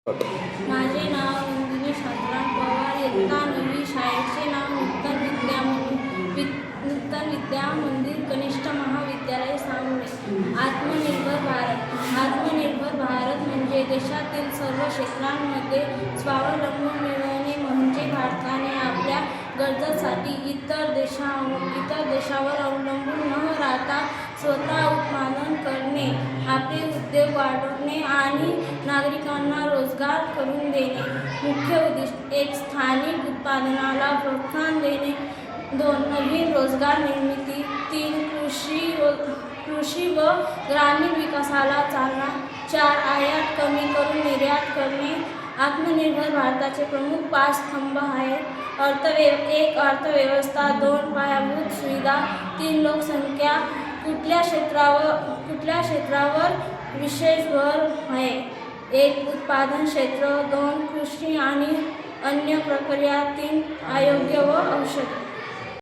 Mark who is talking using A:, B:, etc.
A: माझे नाव नंदिनी शांताराम पवार. इयत्ता 9वी. शाळेचे नाव नूतन विद्या मंदिर कनिष्ठ महाविद्यालय सांगली. आत्मनिर्भर भारत म्हणजे देशातील सर्व क्षेत्रांमध्ये स्वावलंबन मिळवणे म्हणजे भारताने आपल्या गरजांसाठी इतर देशावर अवलंबून न राहता स्वतः उत्पादन करणे, आपले उद्योग वाढवणे आणि नागरिकांना रोजगार करून देणे. मुख्य उद्दिष्ट: 1. स्थानिक उत्पादनाला प्रोत्साहन देणे. 2. नवीन रोजगार निर्मिती. 3. कृषी व ग्रामीण विकासाला चालना. 4. आयात कमी करून निर्यात करणे. आत्मनिर्भर भारताचे प्रमुख 5 स्तंभ आहेत. 1. अर्थव्यवस्था. 2. पायाभूत सुविधा. 3. लोकसंख्या. कुठल्या क्षेत्रावर विशेष भर आहे? 1. उत्पादन क्षेत्र. 2. कृषी आणि अन्य प्रक्रिया. 3. आरोग्य व औषध.